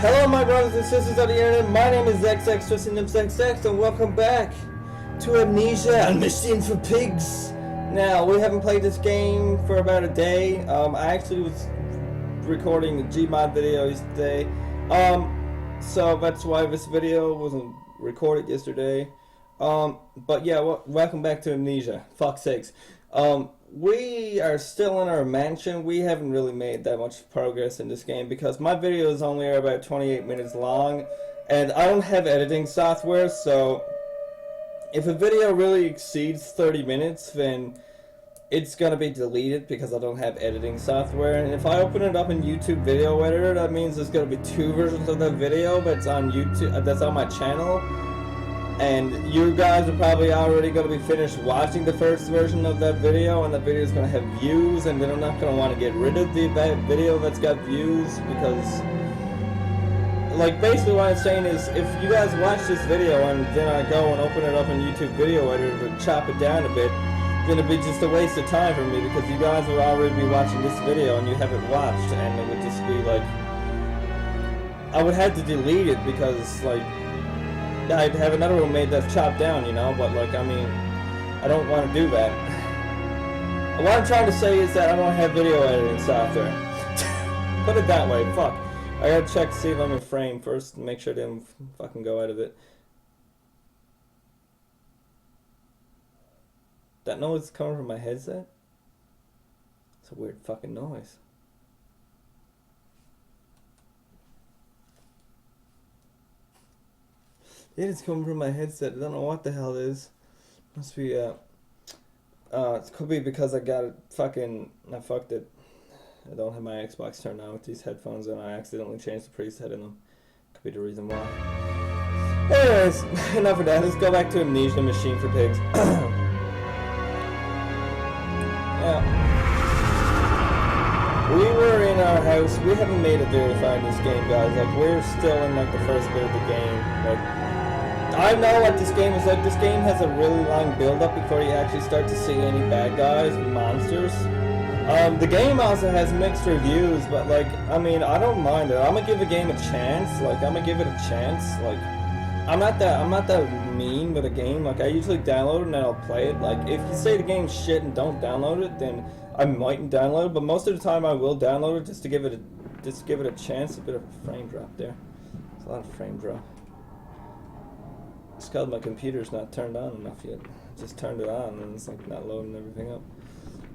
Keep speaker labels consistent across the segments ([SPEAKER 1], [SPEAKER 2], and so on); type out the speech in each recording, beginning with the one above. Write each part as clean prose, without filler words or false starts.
[SPEAKER 1] Hello my brothers and sisters of the internet, my name is XX and welcome back to Amnesia, a machine for pigs. Now, we haven't played this game for about a day. I actually was recording a Gmod video yesterday. So that's why this video wasn't recorded yesterday. But yeah, welcome back to Amnesia. Fuck's sakes. We are still in our mansion. We haven't really made that much progress in this game because my videos only are about 28 minutes long and I don't have editing software, so if a video really exceeds 30 minutes then it's gonna be deleted because I don't have editing software. And if I open it up in YouTube Video Editor, that means there's gonna be two versions of that video that's on YouTube, that's on my channel. And you guys are probably already going to be finished watching the first version of that video, and that video is going to have views, and then I'm not going to want to get rid of the video that's got views, because, like, basically what I'm saying is, if you guys watch this video and then I go and open it up in YouTube Video Editor to chop it down a bit, then it'd be just a waste of time for me, because you guys will already be watching this video and you haven't watched, and it would just be like, I would have to delete it because, like, I'd have another one made that's chopped down, you know, but, like, I mean, I don't want to do that. What I'm trying to say is that I don't have video editing software. Put it that way, fuck. I gotta check to see if I'm in frame first and make sure I didn't fucking go out of it. That noise is coming from my headset? It's a weird fucking noise. It is coming from my headset. I don't know what the hell it is. Must be, it could be because I got it fucking, I fucked it. I don't have my Xbox turned on with these headphones and I accidentally changed the preset in them. Could be the reason why. Anyways, enough of that. Let's go back to Amnesia, Machine for Pigs. Yeah. We were in our house. We haven't made it very far in this game, guys. Like, we're still in, like, the first bit of the game. Like, I know what this game is like. This game has a really long build-up before you actually start to see any bad guys and monsters. The game also has mixed reviews, but, like, I mean, I don't mind it. I'm gonna give a game a chance. Like, I'm gonna give it a chance. Like, I'm not that mean with a game. Like, I usually download it and then I'll play it. Like, if you say the game's shit and don't download it, then I mightn't download it. But most of the time, I will download it just to give it a chance. A bit of a frame drop there. There's a lot of frame drop. It's because my computer's not turned on enough yet. I just turned it on and it's like not loading everything up.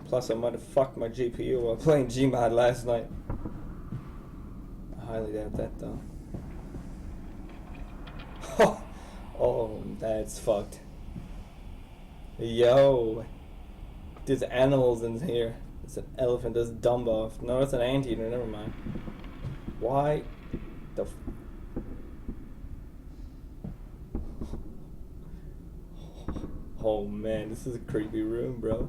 [SPEAKER 1] Plus I might have fucked my GPU while playing Gmod last night. I highly doubt that though. Oh, that's fucked. Yo, there's animals in here. There's an elephant, there's Dumbo. No, it's an anteater, never mind. Why the f— Oh man, this is a creepy room, bro.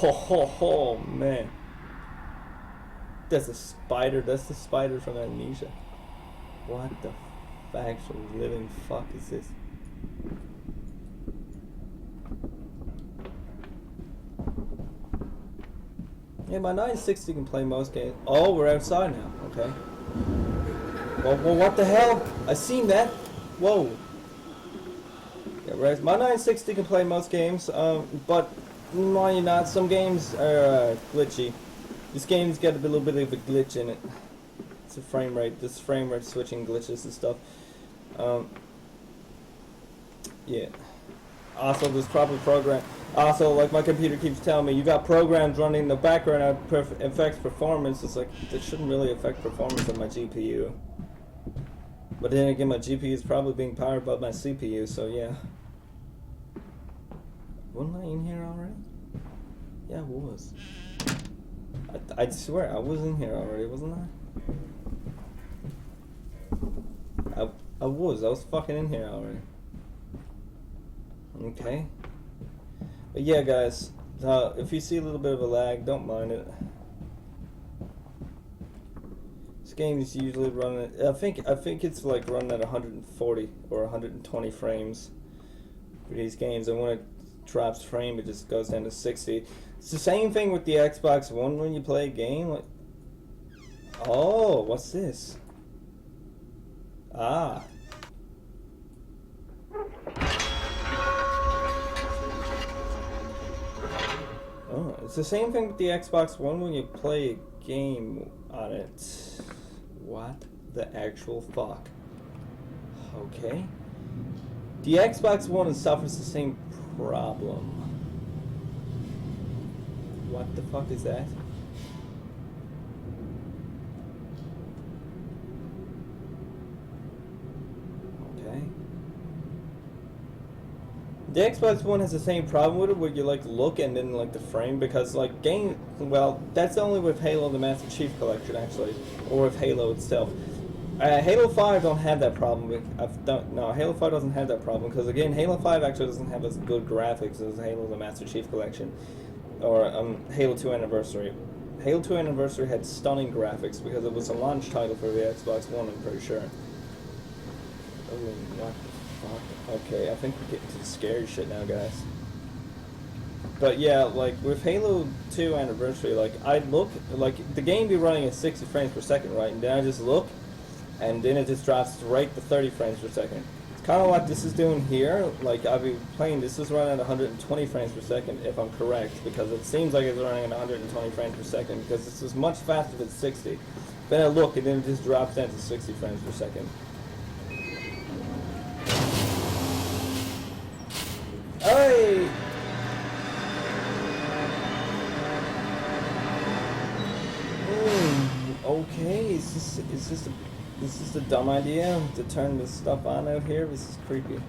[SPEAKER 1] Oh man. That's a spider. That's the spider from Amnesia. What the actual living fuck is this? Yeah, my 960 can play most games. Oh, we're outside now. Okay. Well, what the hell? I seen that. Whoa. Yeah, right. My 960 can play most games, but mind you not, some games are glitchy. This game's got a little bit of a glitch in it. It's a frame rate. This frame rate switching glitches and stuff. Yeah. Also, there's proper program. Also, like my computer keeps telling me, you got programs running in the background that affects performance. It's like, that shouldn't really affect performance of my GPU. But then again, my GPU is probably being powered by my CPU, so yeah. Wasn't I in here already? Yeah, I was. I swear, I was in here already, wasn't I? I was fucking in here already. Okay. But yeah, guys, if you see a little bit of a lag, don't mind it. This game is usually running at, I think it's like running at 140 or 120 frames for these games, and when it drops frame, it just goes down to 60. It's the same thing with the Xbox One when you play a game. Like, Oh, what's this? Ah. Oh, it's the same thing with the Xbox One when you play a game on it. What the actual fuck? Okay. The Xbox One suffers the same problem. What the fuck is that? Okay. The Xbox One has the same problem with it, where you like look and then like the frame, because like game, well, that's only with Halo the Master Chief Collection actually, or with Halo itself. Halo 5 don't have that problem. No, Halo 5 doesn't have that problem because again, Halo 5 actually doesn't have as good graphics as Halo the Master Chief Collection, or Halo 2 Anniversary. Halo 2 Anniversary had stunning graphics because it was a launch title for the Xbox One, I'm pretty sure. Oh, what the fuck? Okay, I think we're getting to the scary shit now, guys. But yeah, like with Halo 2 Anniversary, like I'd look, like the game be running at 60 frames per second, right? And then I just look, and then it just drops right to 30 frames per second. It's kind of like this is doing here. Like I'll be playing, this is running at 120 frames per second, if I'm correct, because it seems like it's running at 120 frames per second, because this is much faster than 60. Then I look, and then it just drops down to 60 frames per second. Hey! Okay, is this a dumb idea to turn this stuff on out here? This is creepy.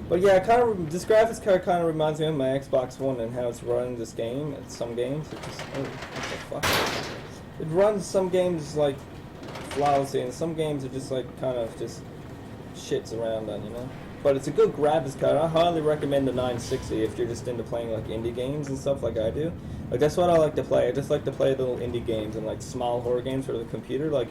[SPEAKER 1] But yeah, this graphics card kind of reminds me of my Xbox One and how it's running this game. At some games, it just, oh, what the fuck? It runs some games like flawlessly, and some games are just like kind of just shits around on, you know. But it's a good graphics card. I highly recommend the 960 if you're just into playing like indie games and stuff like I do. Like that's what I like to play. I just like to play little indie games and like small horror games for the computer. Like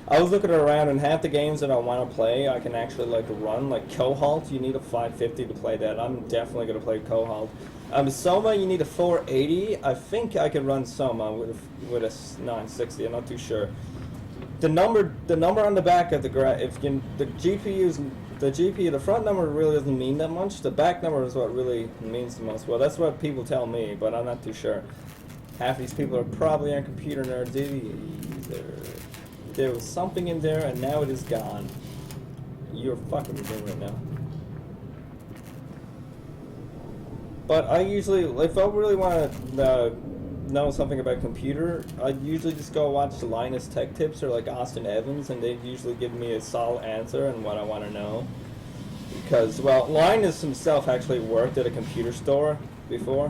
[SPEAKER 1] I was looking around, and half the games that I want to play I can actually like run. Like Cohalt, you need a 550 to play that. I'm definitely gonna play Cohalt. Soma, you need a 480. I think I could run Soma with a 960. I'm not too sure. The number on the back of the the front number really doesn't mean that much. The back number is what really means the most. Well, that's what people tell me, but I'm not too sure. Half these people are probably on computer nerds. There was something in there, and now it is gone. You're fucking with me right now. But I usually, if I really want to know something about computer, I usually just go watch Linus Tech Tips or like Austin Evans, and they usually give me a solid answer and what I want to know. Because, well, Linus himself actually worked at a computer store before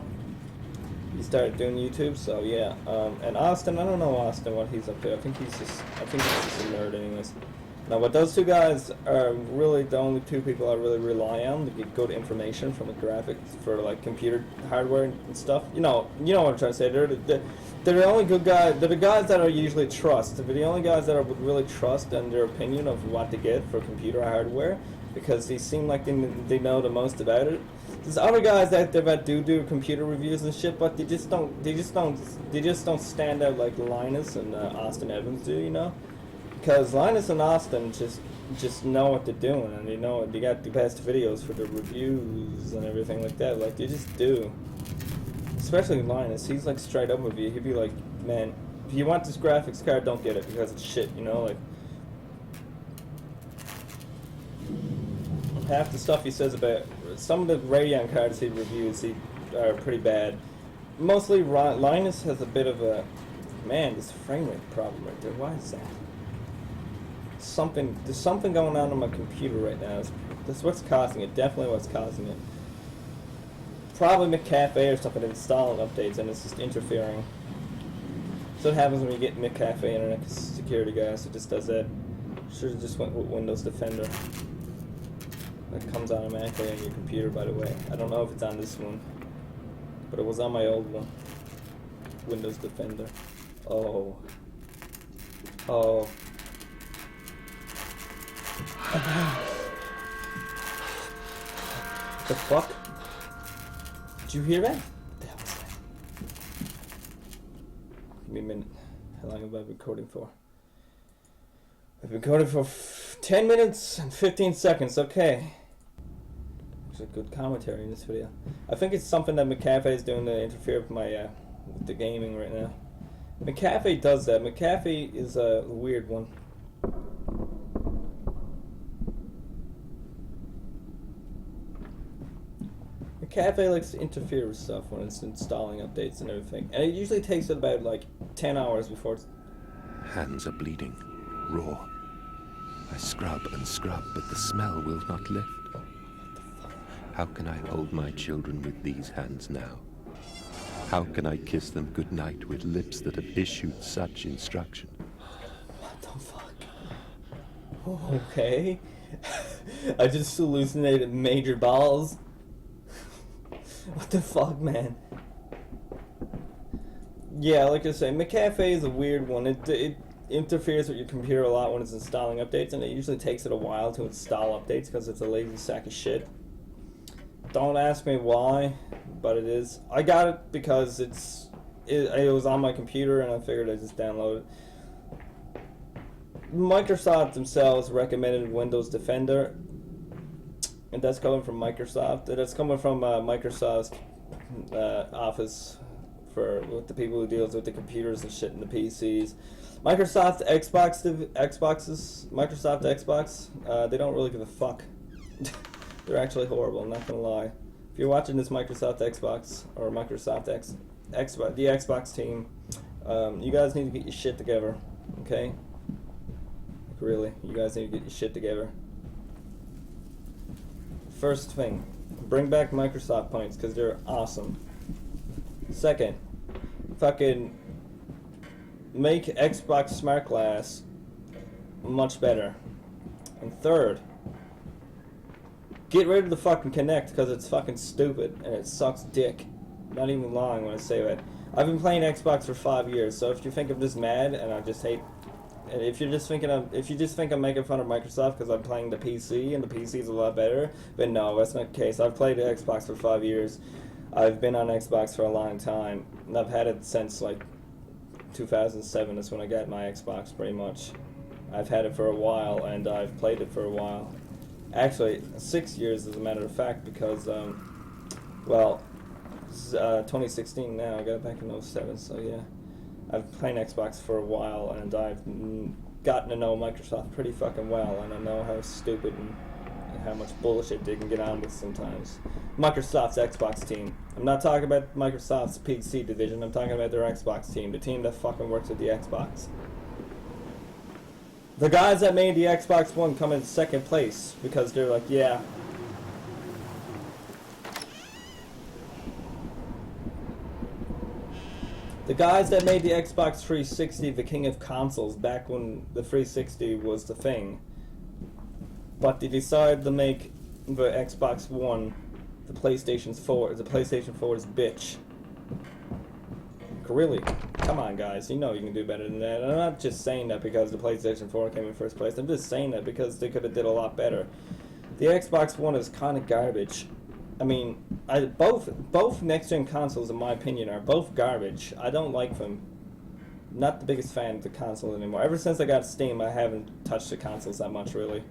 [SPEAKER 1] he started doing YouTube, so yeah. And Austin, I don't know Austin, what he's up to. I think he's just a nerd anyways. Now, but those two guys are really the only two people I really rely on to get good information from the graphics for like computer hardware and stuff. You know what I'm trying to say. They're the only good guys. They're the guys that I usually trust. They're the only guys that I would really trust in their opinion of what to get for computer hardware, because they seem like they know the most about it. There's other guys out there that do computer reviews and shit, but they just don't stand out like Linus and Austin Evans do, you know. Because Linus and Austin just know what they're doing, and they got the best videos for the reviews and everything like that. Like they just do. Especially Linus, he's like straight up with you. He'd be like, man, if you want this graphics card, don't get it because it's shit. You know, like half the stuff he says about some of the Radeon cards he reviews, are pretty bad. Mostly Linus has a bit of a this frame rate problem right there. Why is that? There's something going on my computer right now. That's what's causing it. Definitely what's causing it. Probably McCafe or something installing updates, and it's just interfering. So what happens when you get McCafe Internet Security, guys. It just does that. Should have just went with Windows Defender. That comes automatically on your computer, by the way. I don't know if it's on this one, but it was on my old one. Windows Defender. Oh. The fuck? Did you hear that? What the hell was that? Give me a minute. How long have I been recording for? I've been recording for 10 minutes and 15 seconds, okay. There's a good commentary in this video. I think it's something that McAfee is doing to interfere with my with the gaming right now. McAfee does that. McAfee is a weird one. McAfee likes to interfere with stuff when it's installing updates and everything. And it usually takes it about like 10 hours before it's...
[SPEAKER 2] Hands are bleeding, raw. I scrub and scrub, but the smell will not lift. How can I hold my children with these hands now? How can I kiss them goodnight with lips that have issued such instruction?
[SPEAKER 1] What the fuck? Okay. I just hallucinated major balls. What the fuck, man? Yeah, like I say, McAfee is a weird one. It interferes with your computer a lot when it's installing updates, and it usually takes it a while to install updates because it's a lazy sack of shit. Don't ask me why, but it is. I got it because it was on my computer, and I figured I'd just download it. Microsoft themselves recommended Windows Defender, and that's coming from Microsoft. That's coming from Microsoft's office with the people who deals with the computers and shit and the PCs. Microsoft Xbox, they don't really give a fuck. They're actually horrible, I'm not gonna lie. If you're watching this Microsoft Xbox or Microsoft the Xbox team, you guys need to get your shit together, okay? Like really, you guys need to get your shit together. First thing, bring back Microsoft points because they're awesome. Second, fucking make Xbox Smart Glass much better. And third, get rid of the fucking Kinect because it's fucking stupid and it sucks dick. Not even lying when I say that. I've been playing Xbox for 5 years, so if you think I'm just mad and I just hate, and if you just think I'm making fun of Microsoft because I'm playing the PC and the PC's a lot better, then no, that's not the case. I've played the Xbox for 5 years. I've been on Xbox for a long time, and I've had it since like 2007. That's when I got my Xbox, pretty much. I've had it for a while, and I've played it for a while. Actually, 6 years as a matter of fact, because, well, 2016 now. I got it back in 07, so yeah. I've been playing Xbox for a while, and I've gotten to know Microsoft pretty fucking well, and I know how stupid and how much bullshit they can get on with sometimes. Microsoft's Xbox team. I'm not talking about Microsoft's PC division, I'm talking about their Xbox team, the team that fucking works with the Xbox. The guys that made the Xbox One come in second place because they're like, yeah. The guys that made the Xbox 360 the king of consoles back when the 360 was the thing. But they decided to make the Xbox One the PlayStation 4's bitch. Really? Come on, guys. You know you can do better than that. And I'm not just saying that because the PlayStation 4 came in first place. I'm just saying that because they could have did a lot better. The Xbox One is kind of garbage. I mean, both next-gen consoles, in my opinion, are both garbage. I don't like them. Not the biggest fan of the console anymore. Ever since I got Steam, I haven't touched the consoles that much, really.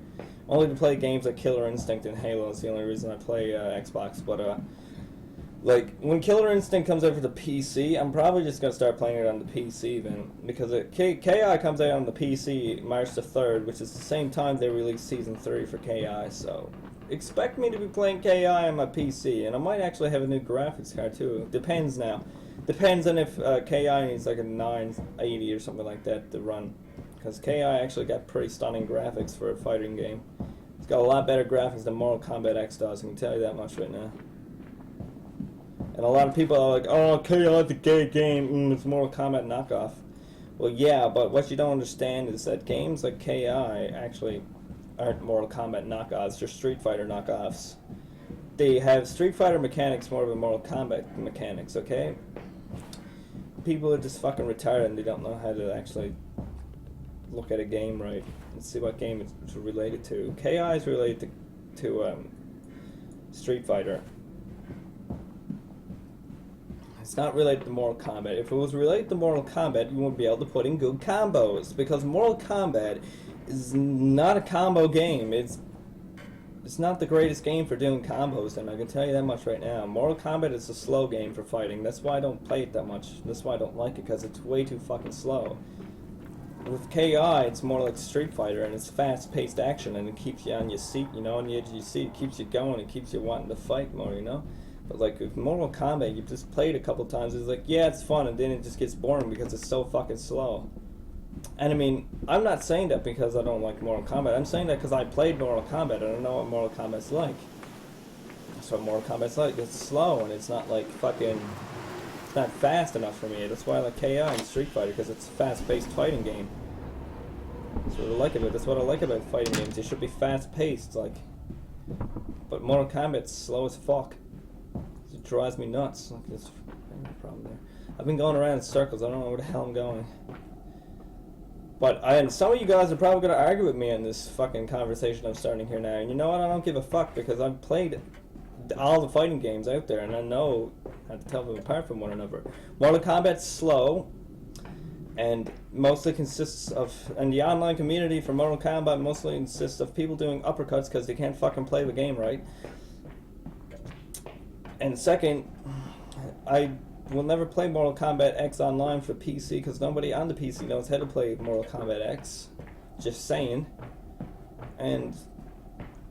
[SPEAKER 1] Only to play games like Killer Instinct and Halo is the only reason I play Xbox. But, like, when Killer Instinct comes out for the PC, I'm probably just going to start playing it on the PC then. Because KI comes out on the PC March the 3rd, which is the same time they release Season 3 for KI, so... expect me to be playing KI on my PC, and I might actually have a new graphics card too. Depends now. Depends on if KI needs like a 980 or something like that to run. Because KI actually got pretty stunning graphics for a fighting game. It's got a lot better graphics than Mortal Kombat X does, I can tell you that much right now. And a lot of people are like, oh, KI is a gay game, it's Mortal Kombat knockoff. Well, yeah, but what you don't understand is that games like KI actually aren't Mortal Kombat knockoffs, they're Street Fighter knockoffs. They have Street Fighter mechanics more than Mortal Kombat mechanics, okay? People are just fucking retarded and they don't know how to actually look at a game right and see what game it's related to. KI is related to Street Fighter. It's not related to Mortal Kombat. If it was related to Mortal Kombat, you wouldn't be able to put in good combos, because Mortal Kombat is not a combo game. It's not the greatest game for doing combos, and I can tell you that much right now. Mortal Kombat is a slow game for fighting. That's why I don't play it that much. That's why I don't like it, because it's way too fucking slow. With KI, it's more like Street Fighter, and it's fast-paced action, and it keeps you on your seat, you know, on the edge of your seat. It keeps you going. It keeps you wanting to fight more, you know. But like with Mortal Kombat, you've just played a couple times. It's like, yeah, it's fun, and then it just gets boring because it's so fucking slow. And I mean, I'm not saying that because I don't like Mortal Kombat. I'm saying that because I played Mortal Kombat and I know what Mortal Kombat's like. That's what Mortal Kombat's like. It's slow and it's not like fucking... It's not fast enough for me. That's why I like KI and Street Fighter, because it's a fast-paced fighting game. That's what I like about it. That's what I like about fighting games. They should be fast-paced, like... But Mortal Kombat's slow as fuck. It drives me nuts. Like, there's no problem there. I've been going around in circles. I don't know where the hell I'm going. But some of you guys are probably going to argue with me in this fucking conversation I'm starting here now. And you know what? I don't give a fuck, because I've played all the fighting games out there, and I know how to tell them apart from one another. Mortal Kombat's slow, and mostly consists of... And the online community for Mortal Kombat mostly consists of people doing uppercuts because they can't fucking play the game right. And second, I will never play Mortal Kombat X online for PC because nobody on the PC knows how to play Mortal Kombat X. Just saying. And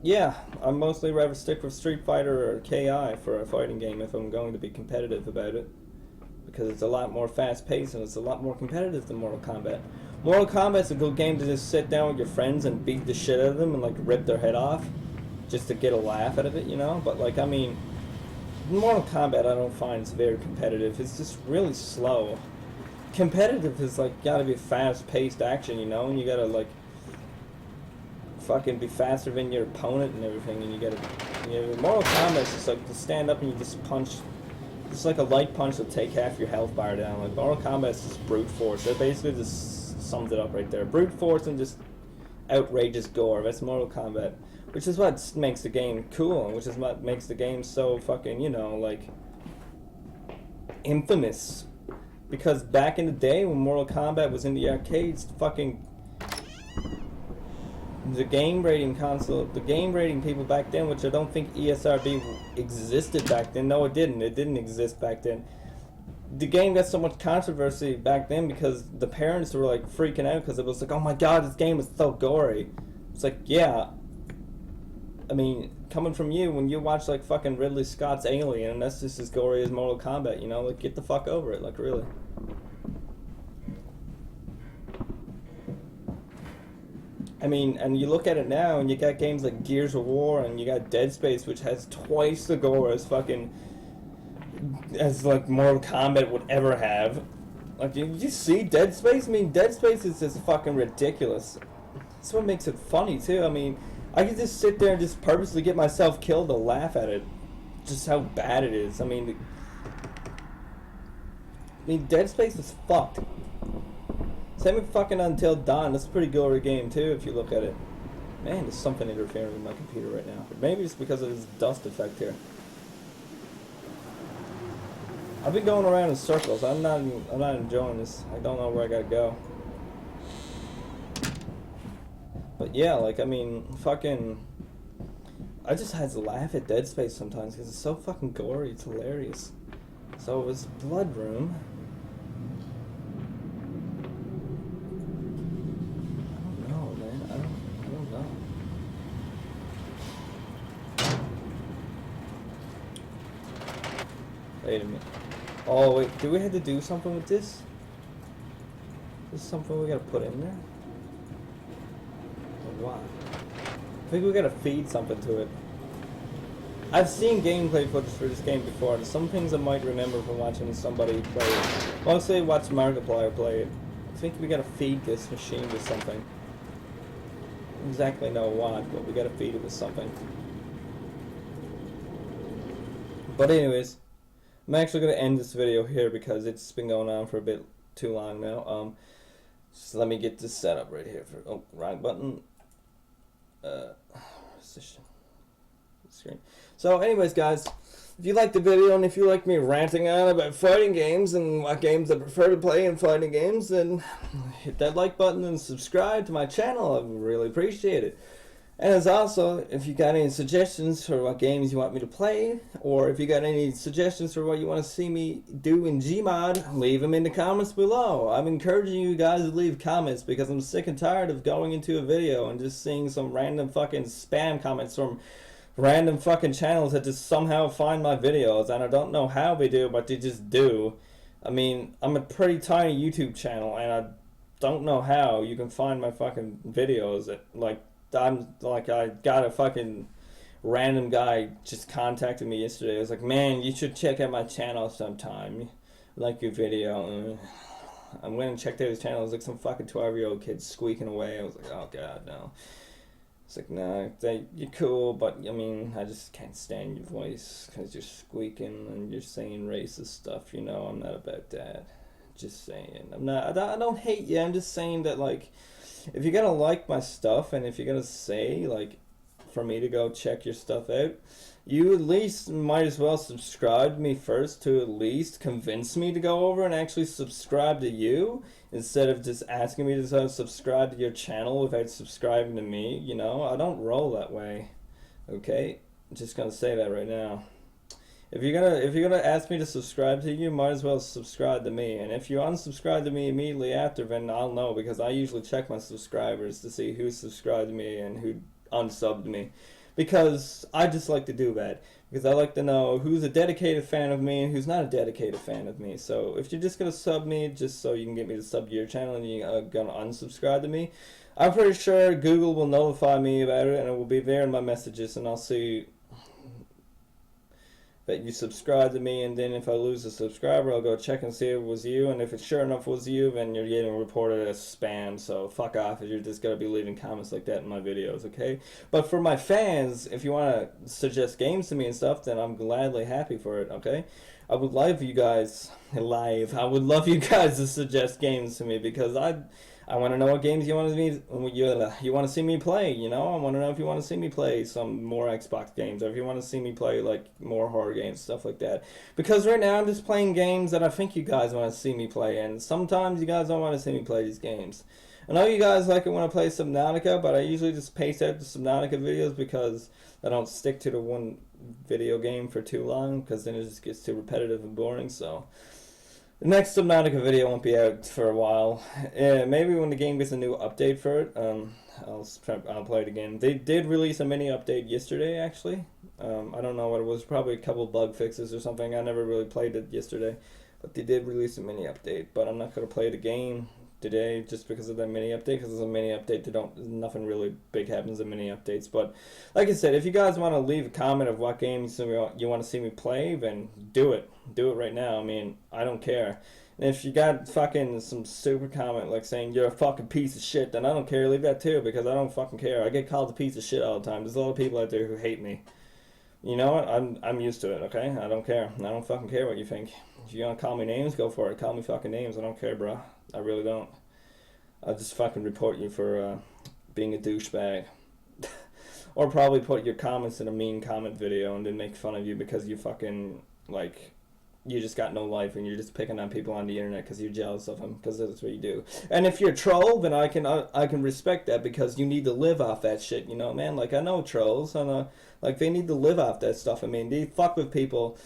[SPEAKER 1] yeah, I mostly rather stick with Street Fighter or KI for a fighting game if I'm going to be competitive about it, because it's a lot more fast paced and it's a lot more competitive than Mortal Kombat. Mortal Kombat's a good game to just sit down with your friends and beat the shit out of them and like rip their head off just to get a laugh out of it, you know? But like, I mean, Mortal Kombat I don't find it's very competitive. It's just really slow. Competitive is like gotta be fast-paced action, you know, and you gotta like fucking be faster than your opponent and everything, and you gotta, you know, Mortal Kombat is just like to stand up and you just punch. It's like a light punch will take half your health bar down. Like Mortal Kombat is just brute force. That basically just sums it up right there. Brute force and just outrageous gore. That's Mortal Kombat. Which is what makes the game cool, and which is what makes the game so fucking, you know, like, infamous. Because back in the day when Mortal Kombat was in the arcades, fucking... The game rating people back then, which I don't think ESRB existed back then. No, it didn't. It didn't exist back then. The game got so much controversy back then because the parents were, like, freaking out because it was like, oh my god, this game is so gory. It's like, yeah... I mean, coming from you, when you watch, like, fucking Ridley Scott's Alien, and that's just as gory as Mortal Kombat, you know? Like, get the fuck over it, like, really. I mean, and you look at it now, and you got games like Gears of War, and you got Dead Space, which has twice the gore as fucking... as, like, Mortal Kombat would ever have. Like, you see Dead Space? I mean, Dead Space is just fucking ridiculous. That's what makes it funny, too. I mean... I could just sit there and just purposely get myself killed to laugh at it. Just how bad it is. I mean, Dead Space is fucked. Same with fucking Until Dawn. That's a pretty gory game, too, if you look at it. Man, there's something interfering with my computer right now. Maybe it's because of this dust effect here. I've been going around in circles. I'm not enjoying this. I don't know where I gotta go. But yeah, like, I mean, fucking... I just had to laugh at Dead Space sometimes because it's so fucking gory. It's hilarious. So it was Blood Room. I don't know, man. I don't know. Wait a minute. Oh, wait. Do we have to do something with this? Is this something we gotta put in there? Why? I think we gotta feed something to it. I've seen gameplay footage for this game before. There's some things I might remember from watching somebody play it. Mostly watch Markiplier play it. I think we gotta feed this machine with something. I don't exactly know what, but we gotta feed it with something. But anyways, I'm actually gonna end this video here because it's been going on for a bit too long now. So let me get this set up right here for, oh, wrong button. Screen. So anyways, guys, if you like the video and if you like me ranting on about fighting games and what games I prefer to play in fighting games, then hit that like button and subscribe to my channel. I would really appreciate it. And as also, if you got any suggestions for what games you want me to play, or if you got any suggestions for what you want to see me do in Gmod, leave them in the comments below. I'm encouraging you guys to leave comments because I'm sick and tired of going into a video and just seeing some random fucking spam comments from random fucking channels that just somehow find my videos, and I don't know how they do, but they just do. I mean, I'm a pretty tiny YouTube channel, and I don't know how you can find my fucking videos. I got a fucking random guy just contacted me yesterday. I was like, man, you should check out my channel sometime. Like your video. I went and checked out his channel. It was like some fucking 12-year-old kid squeaking away. I was like, oh god, no. It's like, nah, you're cool, but I mean, I just can't stand your voice because you're squeaking and you're saying racist stuff. You know, I'm not about that. Just saying. I don't hate you. I'm just saying that, like, if you're gonna like my stuff and if you're gonna say, like, for me to go check your stuff out, you at least might as well subscribe to me first to at least convince me to go over and actually subscribe to you instead of just asking me to subscribe to your channel without subscribing to me. You know, I don't roll that way. Okay, I'm just gonna say that right now. If you're gonna ask me to subscribe to you, might as well subscribe to me. And if you unsubscribe to me immediately after, then I'll know, because I usually check my subscribers to see who subscribed to me and who unsubbed me. Because I just like to do that. Because I like to know who's a dedicated fan of me and who's not a dedicated fan of me. So if you're just gonna sub me just so you can get me to sub to your channel and you're gonna unsubscribe to me, I'm pretty sure Google will notify me about it and it will be there in my messages, and I'll see that you subscribe to me, and then if I lose a subscriber, I'll go check and see if it was you, and if it sure enough was you, then you're getting reported as spam. So fuck off if you're just gonna be leaving comments like that in my videos, okay? But for my fans, if you want to suggest games to me and stuff, then I'm gladly happy for it, okay? I would love you guys to suggest games to me, because I want to know what games you want to see me play. You know, I want to know if you want to see me play some more Xbox games, or if you want to see me play like more horror games, stuff like that. Because right now I'm just playing games that I think you guys want to see me play, and sometimes you guys don't want to see me play these games. I know you guys like it when I play Subnautica, but I usually just pace out the Subnautica videos because I don't stick to the one video game for too long, because then it just gets too repetitive and boring. So the next Subnautica video won't be out for a while. Maybe when the game gets a new update for it, I'll play it again. They did release a mini update yesterday, actually. I don't know what it was. Probably a couple bug fixes or something. I never really played it yesterday, but they did release a mini update. But I'm not gonna play the game today just because of that mini update. Because it's a mini update, nothing really big happens in mini updates. But like I said, if you guys want to leave a comment of what games you want to see me play, then do it. Do it right now. I mean, I don't care. And if you got fucking some super comment like saying you're a fucking piece of shit, then I don't care. Leave that too, because I don't fucking care. I get called a piece of shit all the time. There's a lot of people out there who hate me. You know what? I'm used to it, okay? I don't care. I don't fucking care what you think. If you want to call me names, go for it. Call me fucking names. I don't care, bro. I really don't. I'll just fucking report you for being a douchebag. Or probably put your comments in a mean comment video and then make fun of you because you fucking, like, you just got no life and you're just picking on people on the internet because you're jealous of them, because that's what you do. And if you're a troll, then I can respect that, because you need to live off that shit, you know, man. Like, I know trolls, and like, they need to live off that stuff. I mean, they fuck with people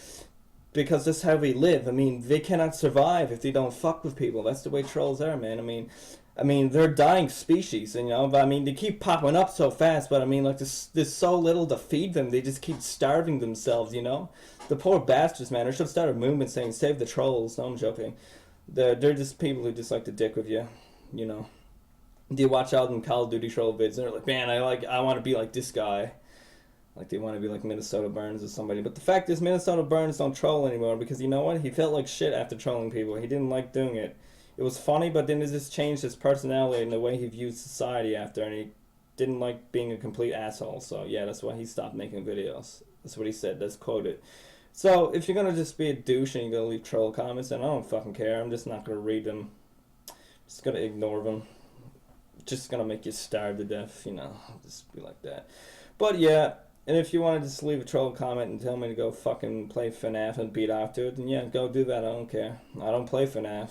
[SPEAKER 1] because that's how they live. I mean, they cannot survive if they don't fuck with people. That's the way trolls are, man. I mean, they're a dying species, you know, but I mean, they keep popping up so fast, but I mean, like, there's so little to feed them, they just keep starving themselves, you know? The poor bastards, man. I should start a movement saying, save the trolls. No, I'm joking. They're just people who just like to dick with you, you know? Do you watch all them Call of Duty troll vids, and they're like, man, I want to be like this guy. Like, they want to be like Minnesota Burns or somebody. But the fact is, Minnesota Burns don't troll anymore, because you know what? He felt like shit after trolling people. He didn't like doing it. It was funny, but then it just changed his personality and the way he viewed society after, and he didn't like being a complete asshole. So yeah, that's why he stopped making videos. That's what he said. That's quoted. So if you're gonna just be a douche and you're gonna leave troll comments, then I don't fucking care. I'm just not gonna read them. Just gonna ignore them. Just gonna make you starve to death, you know. Just be like that. But yeah, And if you want to just leave a troll comment and tell me to go fucking play FNAF and beat after it, then yeah, go do that. I don't care. I don't play FNAF.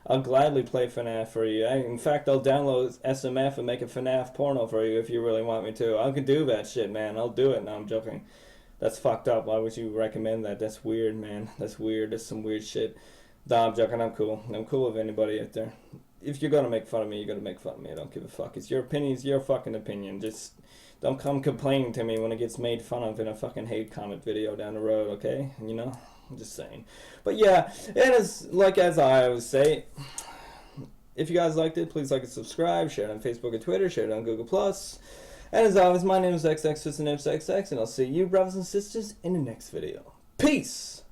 [SPEAKER 1] I'll gladly play FNAF for you. In fact, I'll download SMF and make a FNAF porno for you if you really want me to. I can do that shit, man. I'll do it. No, I'm joking. That's fucked up. Why would you recommend that? That's weird, man. That's weird. That's some weird shit. Nah, I'm joking. I'm cool. I'm cool with anybody out there. If you're gonna make fun of me, you're gonna make fun of me. I don't give a fuck. It's your opinion. It's your fucking opinion. Just don't come complaining to me when it gets made fun of in a fucking hate comment video down the road, okay? You know? I'm just saying. But yeah, and as I always say, if you guys liked it, please like and subscribe, share it on Facebook and Twitter, share it on Google+. And as always, my name is XX, and I'll see you, brothers and sisters, in the next video. Peace!